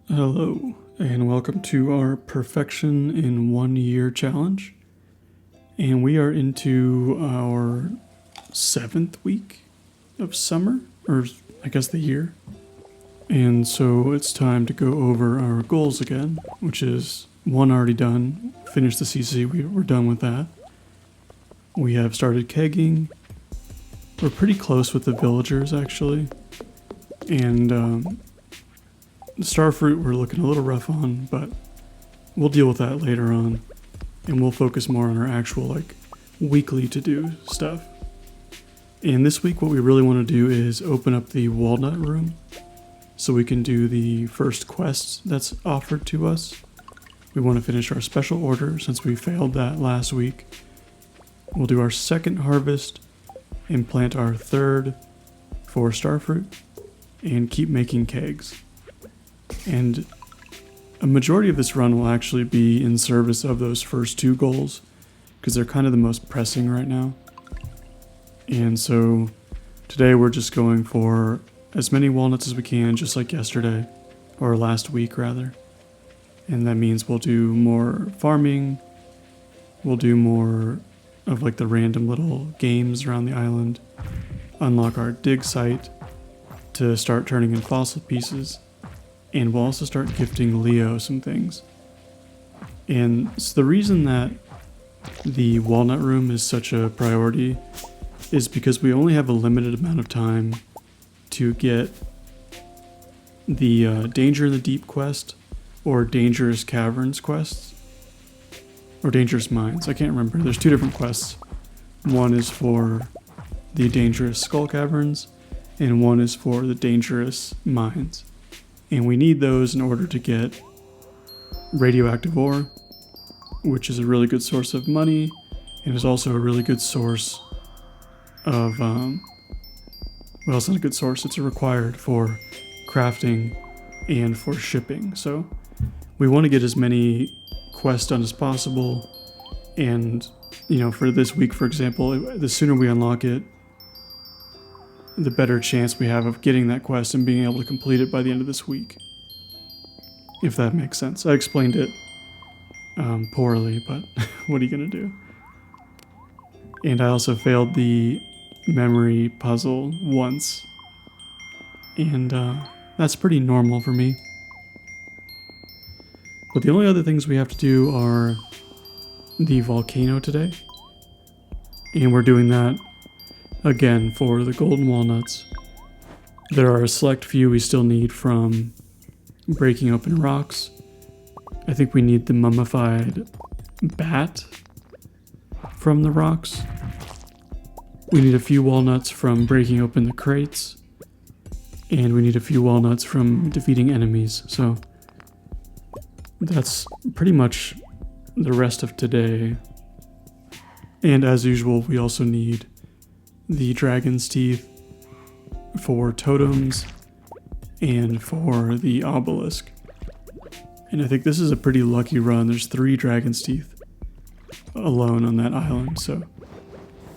Hello, and welcome to our Perfection in 1 Year challenge. And we are into our 7th week of summer, or I guess the year. And so it's time to go over our goals again, which is one already done, finished the CC, we're done with that. We have started kegging. We're pretty close with the villagers actually. And the starfruit we're looking a little rough on, but we'll deal with that later on. And we'll focus more on our actual weekly to-do stuff. And this week what we really want to do is open up the walnut room so we can do the first quest that's offered to us. We want to finish our special order since we failed that last week. We'll do our second harvest and plant our third for starfruit and keep making kegs. And a majority of this run will actually be in service of those first two goals because they're kind of the most pressing right now. And so today we're just going for as many walnuts as we can, just like yesterday, or last week rather. And that means we'll do more farming, we'll do more of the random little games around the island, unlock our dig site to start turning in fossil pieces, and we'll also start gifting Leo some things. And so the reason that the walnut room is such a priority is because we only have a limited amount of time to get the Danger in the Deep quest or Dangerous Caverns quests, or Dangerous Mines, I can't remember. There's two different quests. One is for the Dangerous Skull Caverns, and one is for the Dangerous Mines. And we need those in order to get radioactive ore, which is a really good source of money, and is also a really good source of, well, it's not a good source, it's required for crafting and for shipping. So we want to get as many quests done as possible, and, for this week, for example, the sooner we unlock it, the better chance we have of getting that quest and being able to complete it by the end of this week. If that makes sense. I explained it poorly, but what are you going to do? And I also failed the memory puzzle once. And that's pretty normal for me. But the only other things we have to do are the volcano today. And we're doing that again for the golden walnuts. There are a select few we still need from breaking open rocks. I think we need the mummified bat from the rocks. We need a few walnuts from breaking open the crates. And we need a few walnuts from defeating enemies. So that's pretty much the rest of today. And as usual, we also need the dragon's teeth for totems and for the obelisk. And I think this is a pretty lucky run. There's 3 dragon's teeth alone on that island, so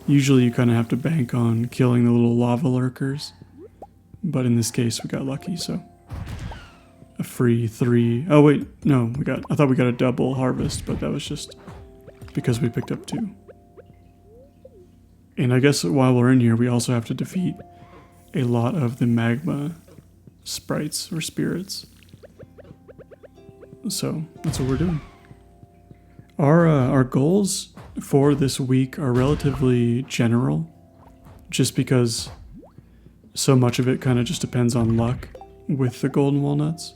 usually you kind of have to bank on killing the little lava lurkers, but in this case we got lucky. So a free 3. Oh wait, no, I thought we got a double harvest, but that was just because we picked up 2. And I guess while we're in here, we also have to defeat a lot of the magma sprites or spirits. So that's what we're doing. Our goals for this week are relatively general, just because so much of it kind of just depends on luck with the golden walnuts.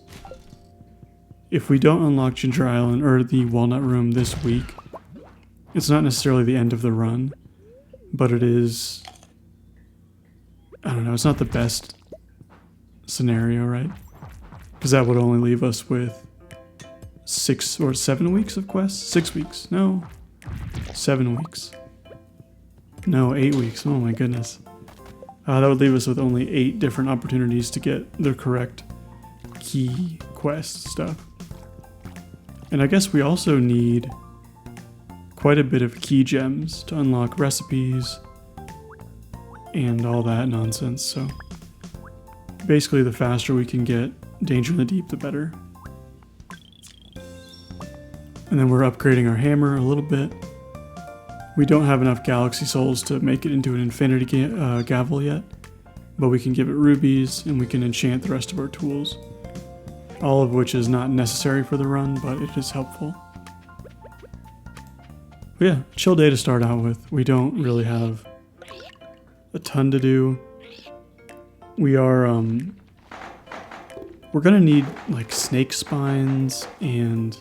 If we don't unlock Ginger Island or the walnut room this week, it's not necessarily the end of the run. But it is, I don't know, it's not the best scenario, right? Because that would only leave us with 6 or 7 weeks of quests? 6 weeks, no. 7 weeks. No, 8 weeks, oh my goodness. That would leave us with only 8 different opportunities to get the correct key quest stuff. And I guess we also need quite a bit of key gems to unlock recipes and all that nonsense. So basically the faster we can get Danger in the Deep, the better. And then we're upgrading our hammer a little bit. We don't have enough galaxy souls to make it into an infinity gavel yet, but we can give it rubies and we can enchant the rest of our tools. All of which is not necessary for the run, but it is helpful. But yeah, chill day to start out with. We don't really have a ton to do. We are, we're gonna need like snake spines and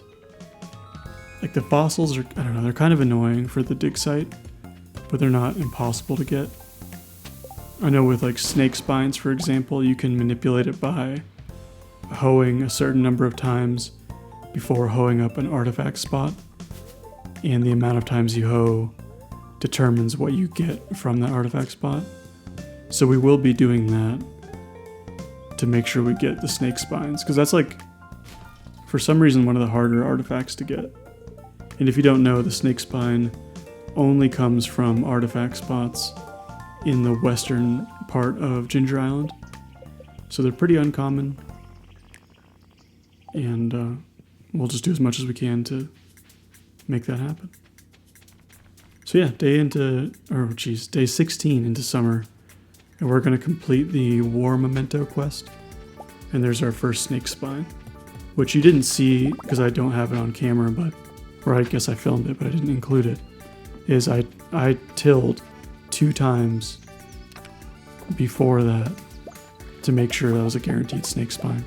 like the fossils are, I don't know, they're kind of annoying for the dig site, but they're not impossible to get. I know with like snake spines, for example, you can manipulate it by hoeing a certain number of times before hoeing up an artifact spot. And the amount of times you hoe determines what you get from that artifact spot. So we will be doing that to make sure we get the snake spines, because that's like, for some reason, one of the harder artifacts to get. And if you don't know, the snake spine only comes from artifact spots in the western part of Ginger Island. So they're pretty uncommon. And we'll just do as much as we can to make that happen. So yeah, day 16 into summer. And we're going to complete the War Memento quest. And there's our first snake spine, which you didn't see because I don't have it on camera, but, or I guess I filmed it, but I didn't include it, is I tilled 2 times before that to make sure that was a guaranteed snake spine.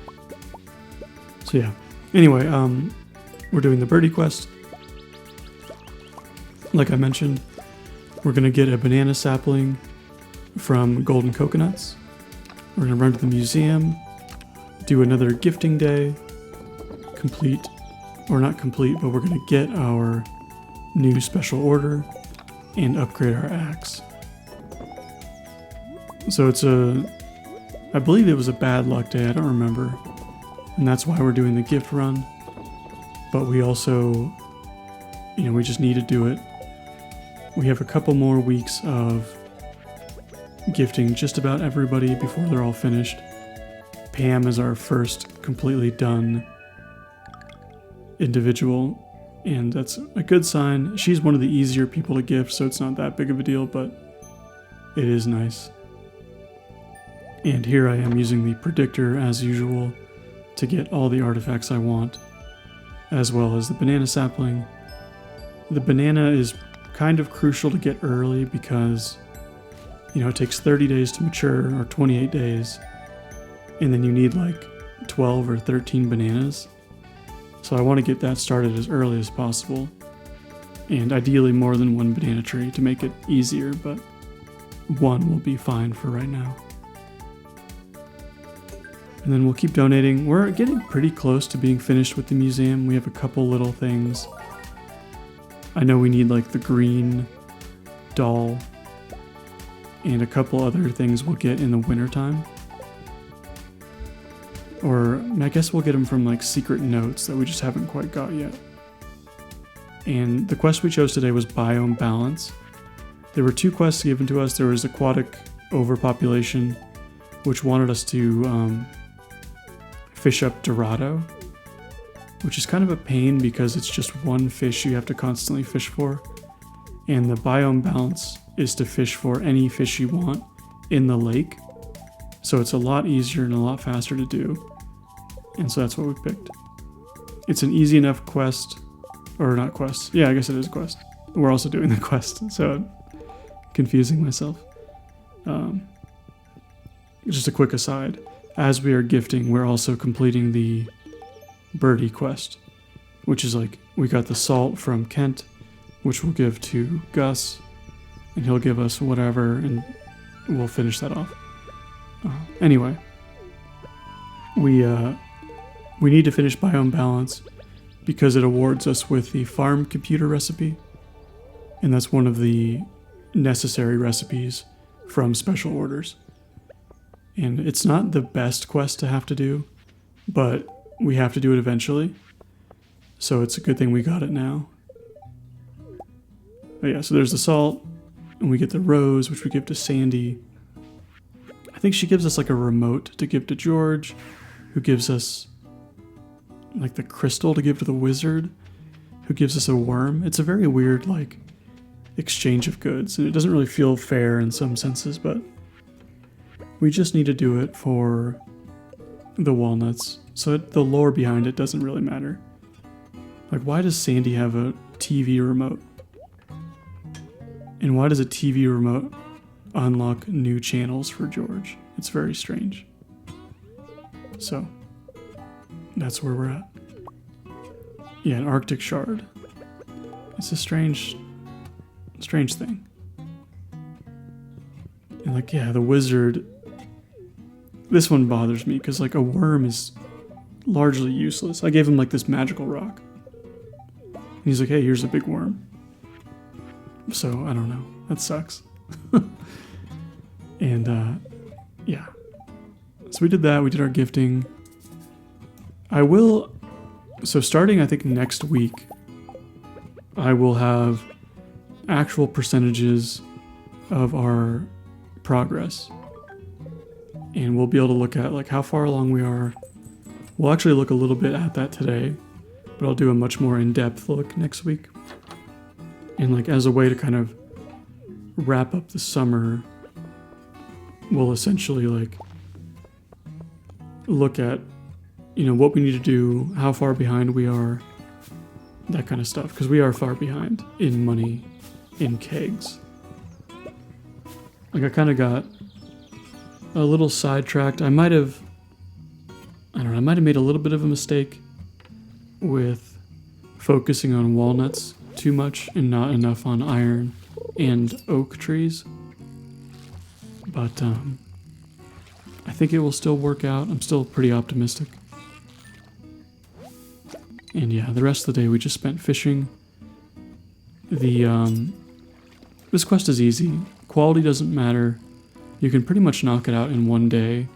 So yeah. Anyway, we're doing the birdie quest. Like I mentioned, we're going to get a banana sapling from golden coconuts. We're going to run to the museum, do another gifting day, complete, or not complete, but we're going to get our new special order and upgrade our axe. So I believe it was a bad luck day, I don't remember. And that's why we're doing the gift run. But we also, we just need to do it. We have a couple more weeks of gifting just about everybody before they're all finished. Pam is our first completely done individual, and that's a good sign. She's one of the easier people to gift, so it's not that big of a deal, but it is nice. And here I am using the predictor as usual to get all the artifacts I want, as well as the banana sapling. The banana is kind of crucial to get early because, it takes 30 days to mature, or 28 days, and then you need like 12 or 13 bananas. So I want to get that started as early as possible, and ideally more than 1 banana tree to make it easier, but 1 will be fine for right now. And then we'll keep donating. We're getting pretty close to being finished with the museum. We have a couple little things. I know we need like the green doll and a couple other things we'll get in the wintertime. Or I guess we'll get them from like secret notes that we just haven't quite got yet. And the quest we chose today was Biome Balance. There were 2 quests given to us. There was Aquatic Overpopulation, which wanted us to fish up Dorado, which is kind of a pain because it's just 1 fish you have to constantly fish for. And the Biome Balance is to fish for any fish you want in the lake. So it's a lot easier and a lot faster to do. And so that's what we picked. It's an easy enough quest, or not quest. Yeah, I guess it is a quest. We're also doing the quest, so I'm confusing myself. Just a quick aside. As we are gifting, we're also completing the birdie quest, which is like, we got the salt from Kent, which we'll give to Gus, and he'll give us whatever, and we'll finish that off. Anyway, we need to finish Biome Balance because it awards us with the farm computer recipe, and that's one of the necessary recipes from special orders. And it's not the best quest to have to do, but we have to do it eventually, so it's a good thing we got it now. But yeah, so there's the salt, and we get the rose, which we give to Sandy. I think she gives us like a remote to give to George, who gives us like the crystal to give to the wizard. who gives us a worm. It's a very weird, like, exchange of goods, and it doesn't really feel fair in some senses, but we just need to do it for the walnuts. So the lore behind it doesn't really matter. Like, why does Sandy have a TV remote? And why does a TV remote unlock new channels for George? It's very strange. So, that's where we're at. Yeah, an Arctic shard. It's a strange thing. And like, yeah, the wizard, this one bothers me because like a worm is largely useless. I gave him like this magical rock. And he's like, hey, here's a big worm. So, I don't know. That sucks. And, yeah. So we did that. We did our gifting. So starting, I think, next week, I will have actual percentages of our progress. And we'll be able to look at, like, how far along we are. We'll actually look a little bit at that today, but I'll do a much more in-depth look next week. And, like, as a way to kind of wrap up the summer, we'll essentially, like, look at, you know, what we need to do, how far behind we are, that kind of stuff. Because we are far behind in money, in kegs. Like, I kind of got a little sidetracked. I might have made a little bit of a mistake with focusing on walnuts too much and not enough on iron and oak trees. But I think it will still work out. I'm still pretty optimistic. And yeah, the rest of the day we just spent fishing. This quest is easy. Quality doesn't matter. You can pretty much knock it out in one day.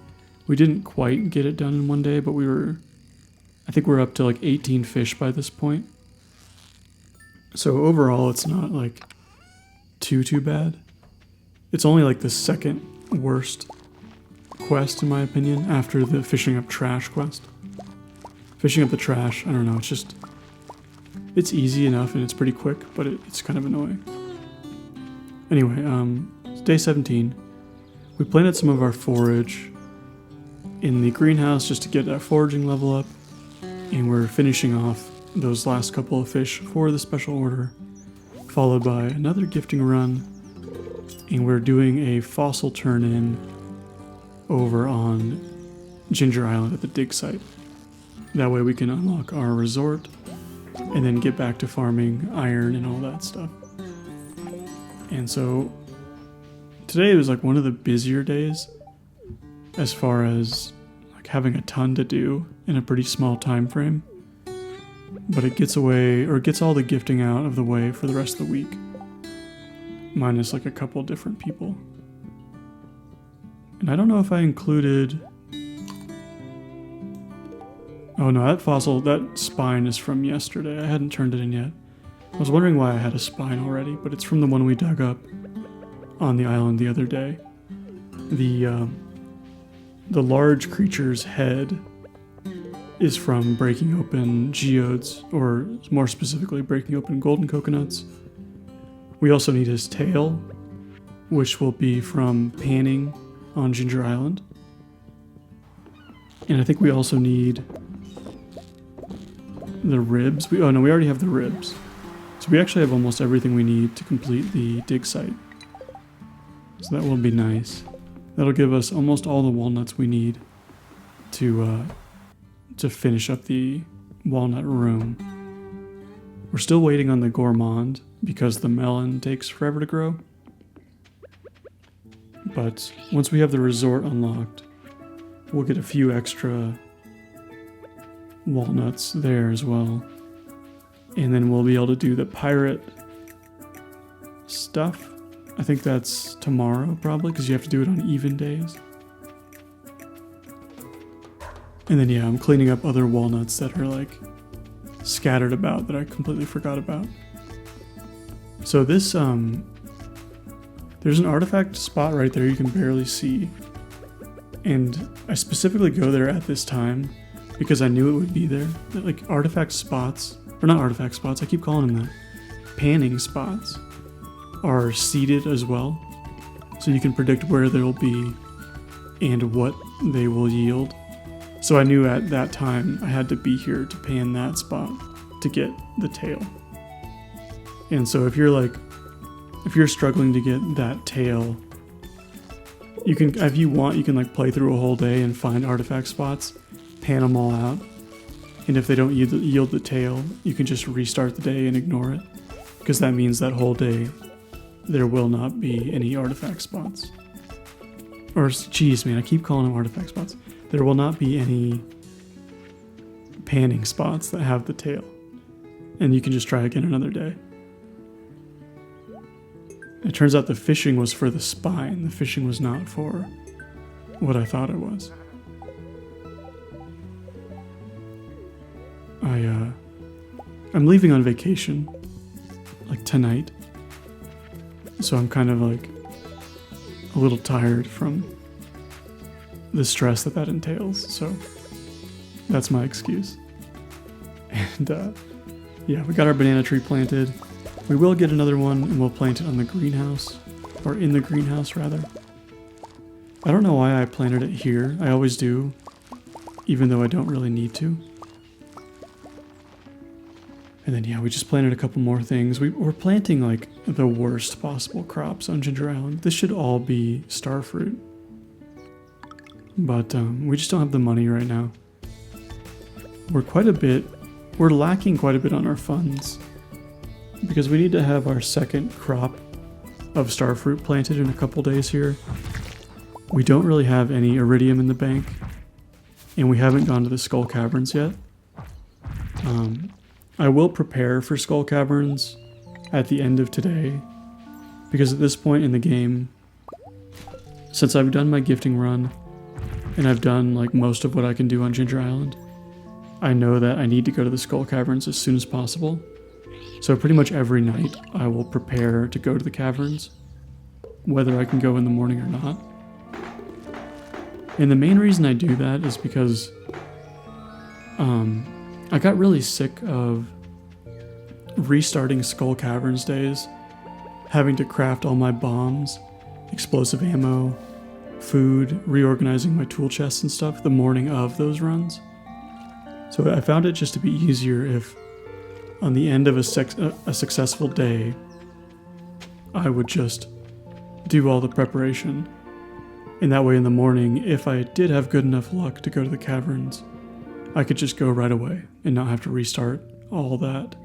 We didn't quite get it done in one day, but I think we're up to like 18 fish by this point. So overall, it's not like too bad. It's only like the second worst quest, in my opinion, after the fishing up trash quest. Fishing up the trash, I don't know, it's easy enough and it's pretty quick, but it's kind of annoying. Anyway, it's day 17. We planted some of our forage in the greenhouse just to get that foraging level up, and we're finishing off those last couple of fish for the special order, followed by another gifting run, and we're doing a fossil turn-in over on Ginger Island at the dig site. That way we can unlock our resort and then get back to farming iron and all that stuff. And so today was like one of the busier days as far as like having a ton to do in a pretty small time frame. But it gets all the gifting out of the way for the rest of the week. Minus like a couple different people. And I don't know if I included... Oh no, that spine is from yesterday. I hadn't turned it in yet. I was wondering why I had a spine already, but it's from the one we dug up on the island the other day. The large creature's head is from breaking open geodes, or more specifically, breaking open golden coconuts. We also need his tail, which will be from panning on Ginger Island. And I think we also need the ribs. We already have the ribs. So we actually have almost everything we need to complete the dig site. So that will be nice. That'll give us almost all the walnuts we need to finish up the walnut room. We're still waiting on the gourmand because the melon takes forever to grow. But once we have the resort unlocked, we'll get a few extra walnuts there as well. And then we'll be able to do the pirate stuff. I think that's tomorrow probably, because you have to do it on even days. And then yeah, I'm cleaning up other walnuts that are like scattered about that I completely forgot about. So this, there's an artifact spot right there you can barely see. And I specifically go there at this time because I knew it would be there. Like, artifact spots or not artifact spots, I keep calling them that, panning spots, are seeded as well. So you can predict where they'll be and what they will yield. So I knew at that time I had to be here to pan that spot to get the tail. And so if you're struggling to get that tail, you can, if you want, you can like play through a whole day and find artifact spots, pan them all out. And if they don't yield the tail, you can just restart the day and ignore it. Because that means that whole day there will not be any artifact spots. Or, geez, man, I keep calling them artifact spots. There will not be any panning spots that have the tail. And you can just try again another day. It turns out the fishing was for the spine. The fishing was not for what I thought it was. I'm leaving on vacation, like tonight. So I'm kind of like a little tired from the stress that entails. So that's my excuse. And yeah, we got our banana tree planted. We will get another one and we'll plant it on the greenhouse, or in the greenhouse rather. I don't know why I planted it here. I always do, even though I don't really need to. And then yeah, we just planted a couple more things. We're planting like the worst possible crops on Ginger Island. This should all be starfruit. But we just don't have the money right now. We're lacking quite a bit on our funds. Because we need to have our second crop of starfruit planted in a couple days here. We don't really have any iridium in the bank. And we haven't gone to the Skull Caverns yet. I will prepare for Skull Caverns at the end of today. Because at this point in the game, since I've done my gifting run, and I've done like most of what I can do on Ginger Island, I know that I need to go to the Skull Caverns as soon as possible. So pretty much every night I will prepare to go to the caverns, whether I can go in the morning or not. And the main reason I do that is because I got really sick of restarting Skull Caverns days, having to craft all my bombs, explosive ammo, food, reorganizing my tool chests and stuff the morning of those runs. So I found it just to be easier if on the end of a successful day, I would just do all the preparation. And that way in the morning, if I did have good enough luck to go to the caverns, I could just go right away and not have to restart all that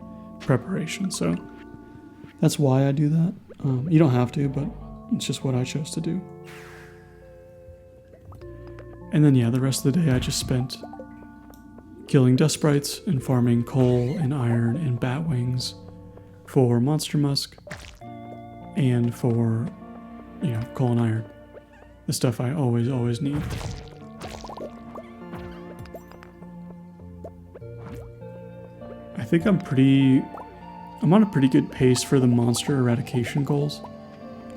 preparation. So that's why I do that. You don't have to, but it's just what I chose to do. And then yeah, the rest of the day I just spent killing dust sprites and farming coal and iron and bat wings for monster musk and for, coal and iron. The stuff I always need. I think I'm on a pretty good pace for the monster eradication goals.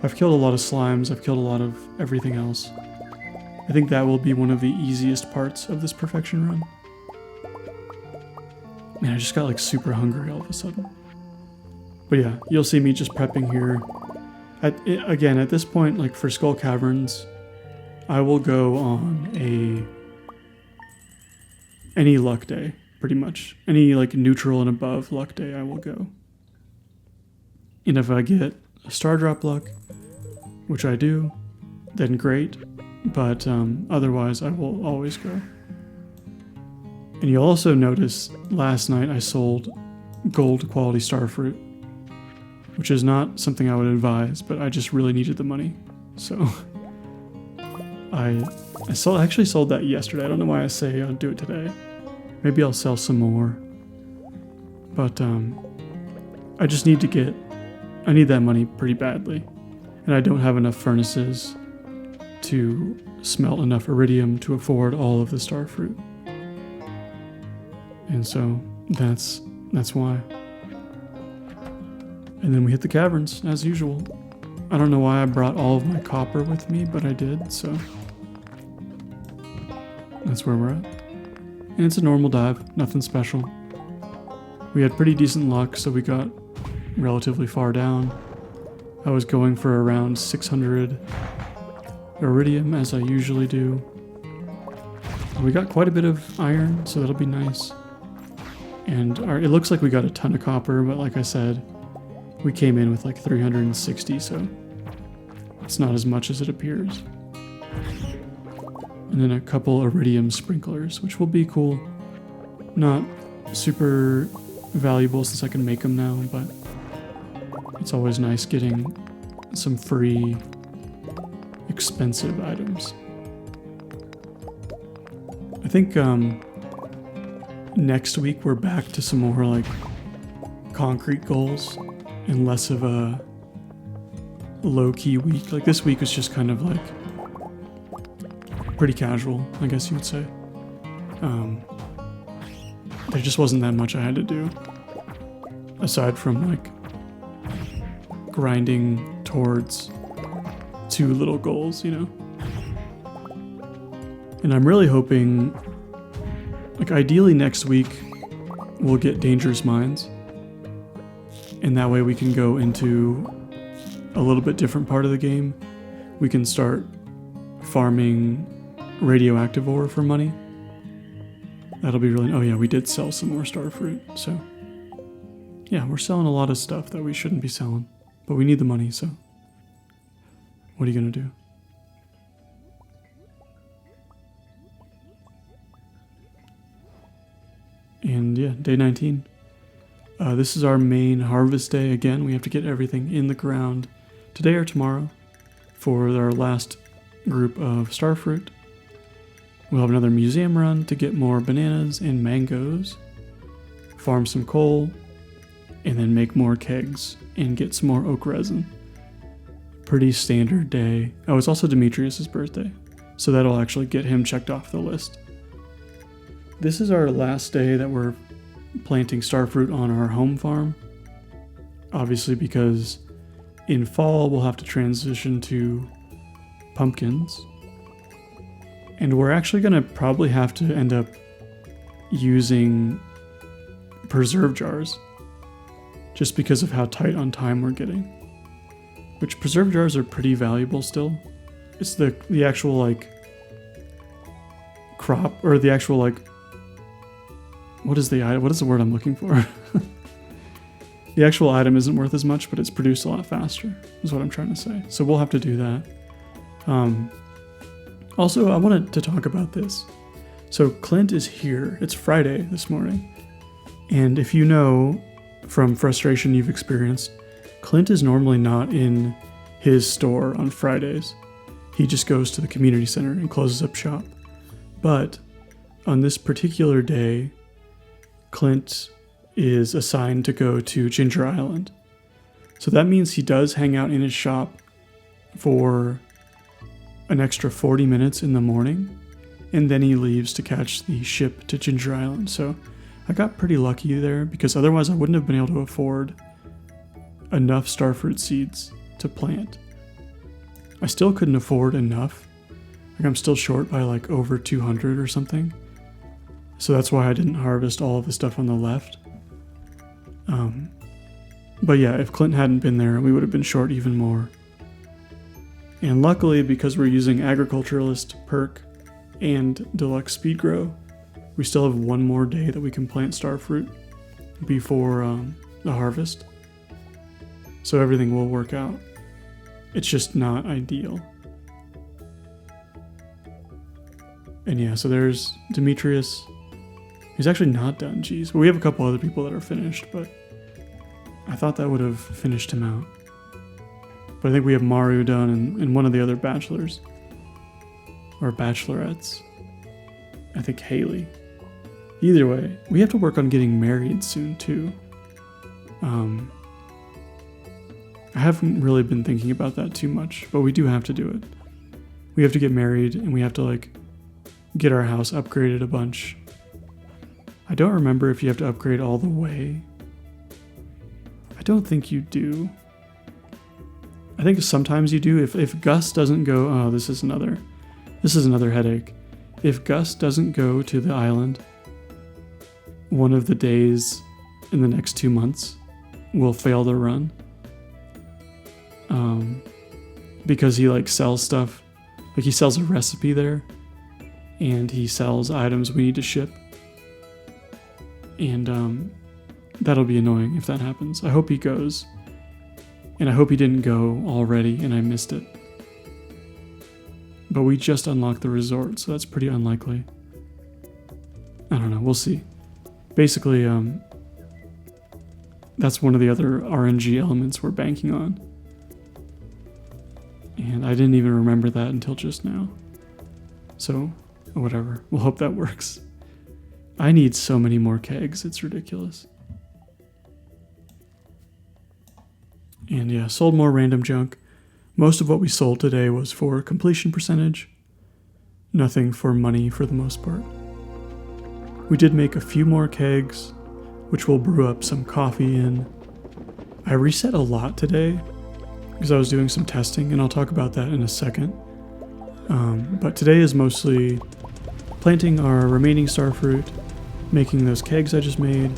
I've killed a lot of slimes, I've killed a lot of everything else. I think that will be one of the easiest parts of this perfection run. Man, I just got like super hungry all of a sudden. But yeah, you'll see me just prepping here. Again, at this point, like for Skull Caverns, I will go on any luck day, pretty much. Any like neutral and above luck day I will go. And if I get a star drop luck, which I do, then great. But otherwise I will always go. And you'll also notice last night I sold gold quality starfruit, which is not something I would advise, but I just really needed the money. So I actually sold that yesterday. I don't know why I say I'll do it today. Maybe I'll sell some more. But I just need I need that money pretty badly. And I don't have enough furnaces to smelt enough iridium to afford all of the starfruit. And so that's why. And then we hit the caverns, as usual. I don't know why I brought all of my copper with me, but I did, so that's where we're at. And it's a normal dive, nothing special. We had pretty decent luck, so we got relatively far down. I was going for around 600 iridium, as I usually do. We got quite a bit of iron, so that'll be nice. And it looks like we got a ton of copper, but like I said, we came in with like 360, so it's not as much as it appears. And then a couple iridium sprinklers, which will be cool. Not super valuable since I can make them now, but it's always nice getting some free, expensive items. I think next week we're back to some more like concrete goals and less of a low-key week. Like this week was just kind of like pretty casual, I guess you would say. There just wasn't that much I had to do aside from like grinding towards 2 little goals, you know? And I'm really hoping, like ideally next week, we'll get Dangerous Mines. And that way we can go into a little bit different part of the game. We can start farming radioactive ore for money. That'll be really... Oh yeah, we did sell some more starfruit, so... Yeah, we're selling a lot of stuff that we shouldn't be selling. But we need the money, so... What are you gonna do? And yeah, day 19. This is our main harvest day. Again, we have to get everything in the ground today or tomorrow for our last group of starfruit. We'll have another museum run to get more bananas and mangoes, farm some coal, and then make more kegs and get some more oak resin. Pretty standard day. Oh, it's also Demetrius's birthday, so that'll actually get him checked off the list. This is our last day that we're planting starfruit on our home farm. Obviously because in fall we'll have to transition to pumpkins. And we're actually going to probably have to end up using preserve jars just because of how tight on time we're getting. Which preserve jars are pretty valuable still. It's the actual like crop, or the actual like... What is the word I'm looking for? The actual item isn't worth as much, but it's produced a lot faster, is what I'm trying to say. So we'll have to do that. Also, I wanted to talk about this. So Clint is here. It's Friday this morning. And if you know from frustration you've experienced, Clint is normally not in his store on Fridays. He just goes to the community center and closes up shop. But on this particular day, Clint is assigned to go to Ginger Island. So that means he does hang out in his shop for an extra 40 minutes in the morning, and then he leaves to catch the ship to Ginger Island. So I got pretty lucky there, because otherwise I wouldn't have been able to afford enough starfruit seeds to plant. I still couldn't afford enough. Like I'm still short by like over 200 or something. So that's why I didn't harvest all of the stuff on the left. But yeah, if Clint hadn't been there, we would have been short even more. And luckily, because we're using Agriculturalist perk and Deluxe Speed Grow, we still have one more day that we can plant starfruit before the harvest. So everything will work out. It's just not ideal. And yeah, so there's Demetrius. He's actually not done, geez. Well, we have a couple other people that are finished, but I thought that would have finished him out. But I think we have Maru done and one of the other bachelors. Or bachelorettes. I think Haley. Either way, we have to work on getting married soon, too. I haven't really been thinking about that too much, but we do have to do it. We have to get married, and we have to, like, get our house upgraded a bunch. I don't remember if you have to upgrade all the way. I don't think you do. I think sometimes you do. If Gus doesn't go... Oh, this is another headache. If Gus doesn't go to the island one of the days in the next 2 months will fail the run. Because he like sells stuff. Like he sells a recipe there. And he sells items we need to ship. And that'll be annoying if that happens. I hope he goes. And I hope he didn't go already and I missed it. But we just unlocked the resort, so that's pretty unlikely. I don't know, we'll see. Basically, that's one of the other RNG elements we're banking on. And I didn't even remember that until just now. So, whatever. We'll hope that works. I need so many more kegs, it's ridiculous. And yeah, sold more random junk. Most of what we sold today was for completion percentage. Nothing for money for the most part. We did make a few more kegs, which we'll brew up some coffee in. I reset a lot today because I was doing some testing, and I'll talk about that in a second. But today is mostly planting our remaining starfruit, making those kegs I just made,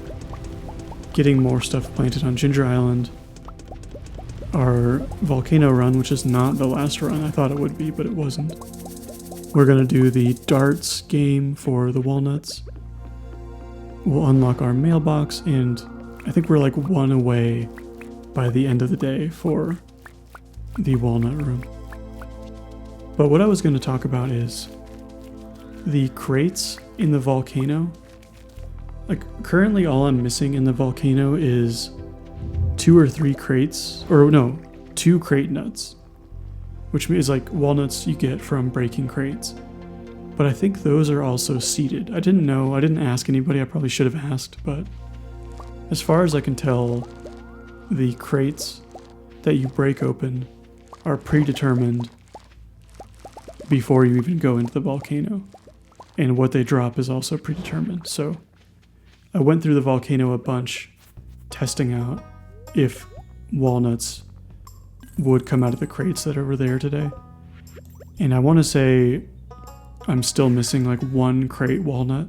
getting more stuff planted on Ginger Island, our volcano run, which is not the last run. I thought it would be, but it wasn't. We're going to do the darts game for the walnuts. We'll unlock our mailbox, and I think we're like 1 away by the end of the day for the walnut room. But what I was going to talk about is the crates in the volcano. Like currently all I'm missing in the volcano is 2 or 3 crates, or no, 2 crate nuts, which means like walnuts you get from breaking crates. But I think those are also seeded. I didn't know, I didn't ask anybody, I probably should have asked, but as far as I can tell, the crates that you break open are predetermined before you even go into the volcano. And what they drop is also predetermined. So I went through the volcano a bunch, testing out if walnuts would come out of the crates that were there today. And I want to say I'm still missing like 1 crate walnut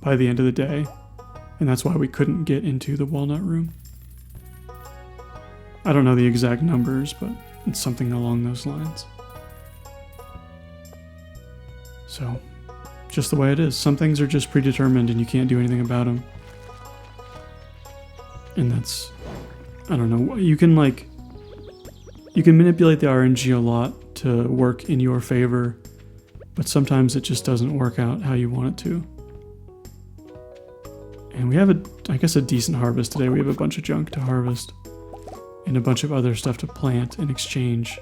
by the end of the day. And that's why we couldn't get into the walnut room. I don't know the exact numbers, but it's something along those lines. So, just the way it is. Some things are just predetermined and you can't do anything about them. And that's, I don't know, you can manipulate the RNG a lot to work in your favor, but sometimes it just doesn't work out how you want it to. And we have I guess a decent harvest today. We have a bunch of junk to harvest and a bunch of other stuff to plant and exchange.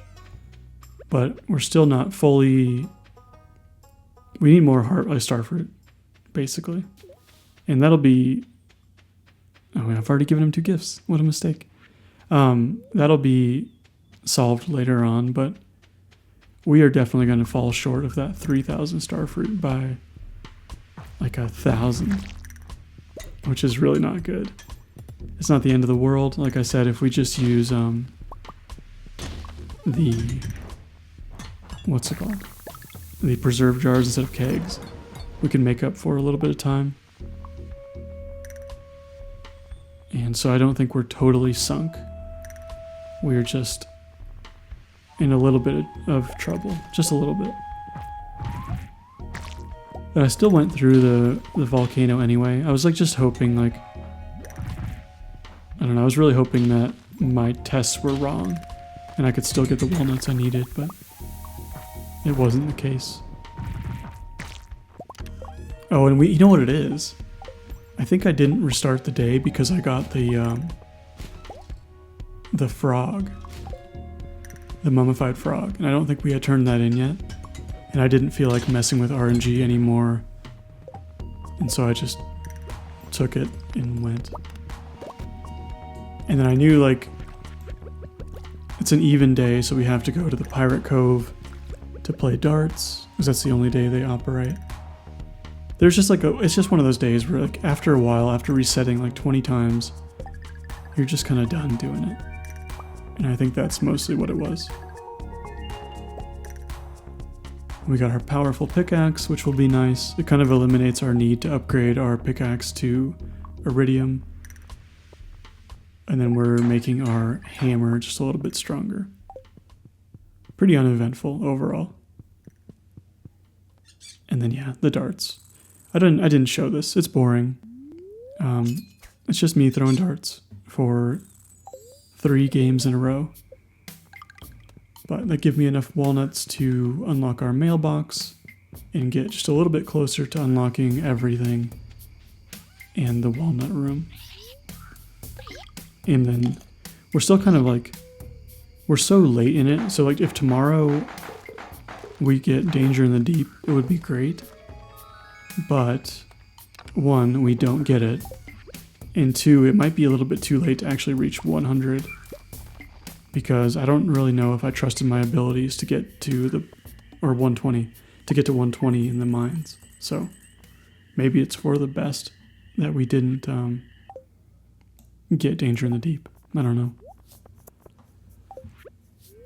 But we're still not fully, we need more starfruit, basically. And that'll be, oh, I've already given him 2 gifts. What a mistake. That'll be solved later on, but we are definitely going to fall short of that 3,000 starfruit by like 1,000, which is really not good. It's not the end of the world. Like I said, if we just use the, what's it called? The preserve jars instead of kegs, we can make up for a little bit of time. And so I don't think we're totally sunk. We're just in a little bit of trouble, just a little bit. But I still went through the volcano anyway. I was like just hoping like, I don't know, I was really hoping that my tests were wrong and I could still get the walnuts I needed, but it wasn't the case. Oh, and you know what it is? I think I didn't restart the day because I got the frog. The mummified frog. And I don't think we had turned that in yet. And I didn't feel like messing with RNG anymore. And so I just took it and went. And then I knew like it's an even day, so we have to go to the Pirate Cove to play darts, because that's the only day they operate. There's just like it's just one of those days where like after a while, after resetting like 20 times, you're just kind of done doing it. And I think that's mostly what it was. We got our powerful pickaxe, which will be nice. It kind of eliminates our need to upgrade our pickaxe to iridium. And then we're making our hammer just a little bit stronger. Pretty uneventful overall. And then yeah, the darts. I didn't show this. It's boring. It's just me throwing darts for 3 games in a row. But that give me enough walnuts to unlock our mailbox and get just a little bit closer to unlocking everything and the walnut room. And then we're still kind of like, we're so late in it. So like if tomorrow we get Danger in the Deep, it would be great. But 1, we don't get it. And 2, it might be a little bit too late to actually reach 100. Because I don't really know if I trusted my abilities to get to or 120, to get to 120 in the mines. So maybe it's for the best that we didn't get Danger in the Deep. I don't know.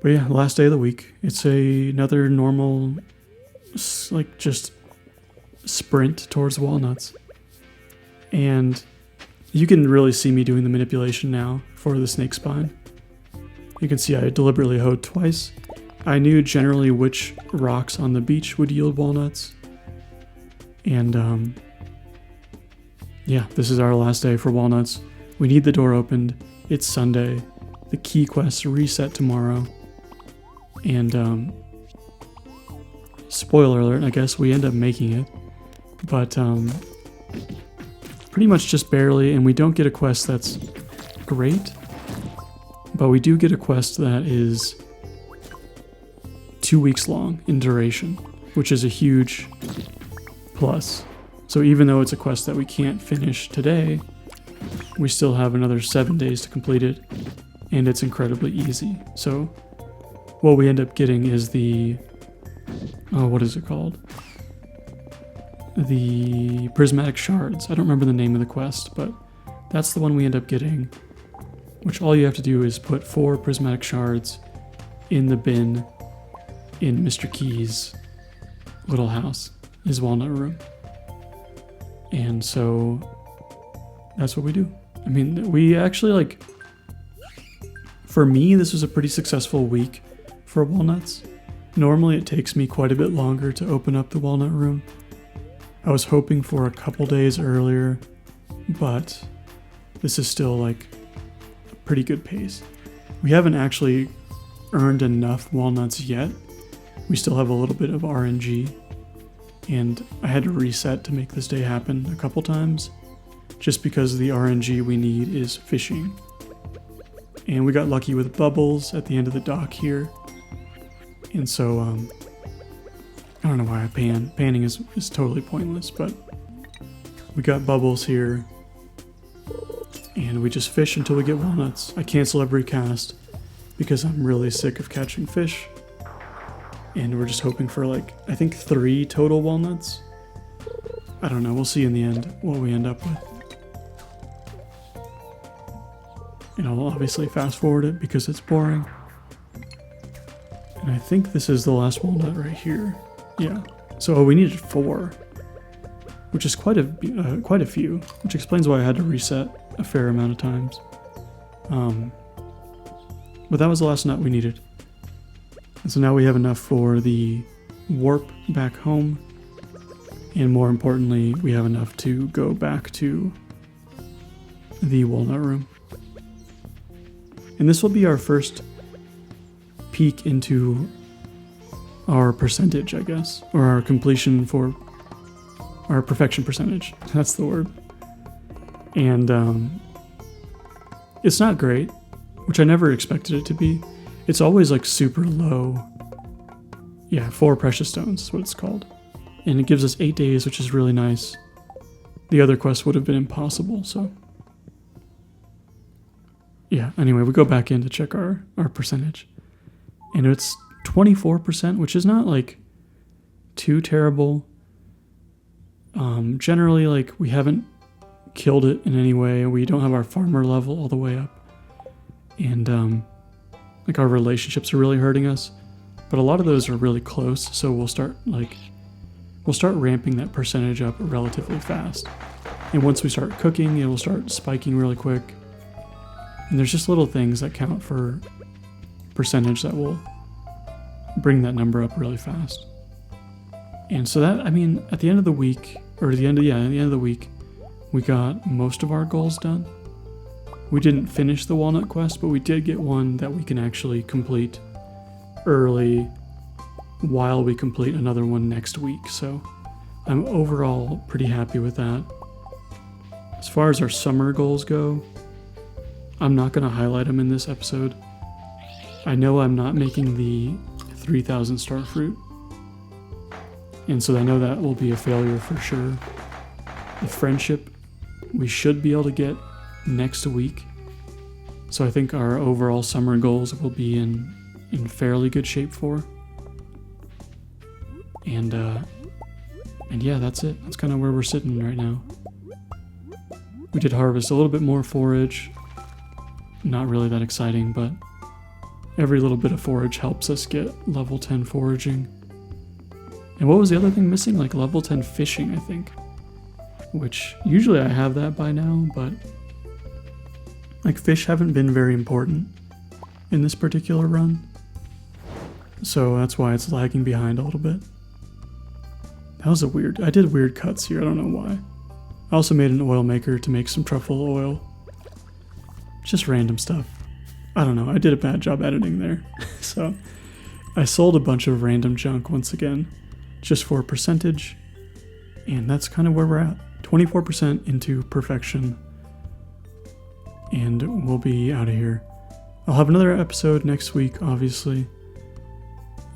But yeah, last day of the week. It's another normal, like, just sprint towards walnuts. And you can really see me doing the manipulation now for the snake spine. You can see I deliberately hoed twice. I knew generally which rocks on the beach would yield walnuts. And yeah, this is our last day for walnuts. We need the door opened. It's Sunday. The key quests reset tomorrow. And spoiler alert, I guess we end up making it. But pretty much just barely, and we don't get a quest that's great. But we do get a quest that is 2 weeks long in duration, which is a huge plus. So even though it's a quest that we can't finish today, we still have another 7 days to complete it, and it's incredibly easy. So what we end up getting is what is it called? The prismatic shards. I don't remember the name of the quest, but that's the one we end up getting, which all you have to do is put 4 prismatic shards in the bin in Mr. Key's little house, his walnut room. And so that's what we do. I mean, we actually, like, for me, this was a pretty successful week for walnuts. Normally it takes me quite a bit longer to open up the walnut room. I was hoping for a couple days earlier, but this is still like a pretty good pace. We haven't actually earned enough walnuts yet. We still have a little bit of RNG, and I had to reset to make this day happen a couple times, just because the RNG we need is fishing. And we got lucky with bubbles at the end of the dock here. And so, I don't know why I pan. Panning is totally pointless, but we got bubbles here. And we just fish until we get walnuts. I cancel every cast because I'm really sick of catching fish. And we're just hoping for, like, I think 3 total walnuts. I don't know, we'll see in the end what we end up with. And I'll obviously fast forward it because it's boring. And I think this is the last walnut right here. Yeah. So we needed 4, which is quite a few, which explains why I had to reset a fair amount of times. But that was the last nut we needed. And so now we have enough for the warp back home. And more importantly, we have enough to go back to the walnut room. And this will be our first peek into our percentage, I guess, or our completion for our perfection percentage. That's the word. And it's not great, which I never expected it to be. It's always like super low. Yeah, 4 precious stones is what it's called. And it gives us 8 days, which is really nice. The other quest would have been impossible, so. Yeah, anyway, we go back in to check our percentage. And it's 24%, which is not like too terrible. Generally, like, we haven't killed it in any way. We don't have our farmer level all the way up. And like, our relationships are really hurting us. But a lot of those are really close, so we'll start ramping that percentage up relatively fast. And once we start cooking, it will start spiking really quick. And there's just little things that count for percentage that will bring that number up really fast. And so that, I mean, at the end of the week, or at the end of the week, we got most of our goals done. We didn't finish the walnut quest, but we did get one that we can actually complete early while we complete another one next week. So I'm overall pretty happy with that. As far as our summer goals go, I'm not going to highlight them in this episode. I know I'm not making the 3,000 star fruit, and so I know that will be a failure for sure. The friendship we should be able to get next week, so I think our overall summer goals will be in fairly good shape for. And yeah, that's it. That's kind of where we're sitting right now. We did harvest a little bit more forage. Not really that exciting, but every little bit of forage helps us get level 10 foraging. And what was the other thing missing? Like level 10 fishing, I think. Which usually I have that by now, but like fish haven't been very important in this particular run. So that's why it's lagging behind a little bit. That was I did weird cuts here, I don't know why. I also made an oil maker to make some truffle oil. Just random stuff. I don't know, I did a bad job editing there. So I sold a bunch of random junk once again, just for a percentage. And that's kind of where we're at. 24% into perfection. And we'll be out of here. I'll have another episode next week, obviously.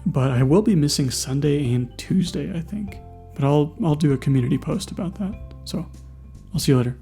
But I will be missing Sunday and Tuesday, I think. But I'll do a community post about that. So I'll see you later.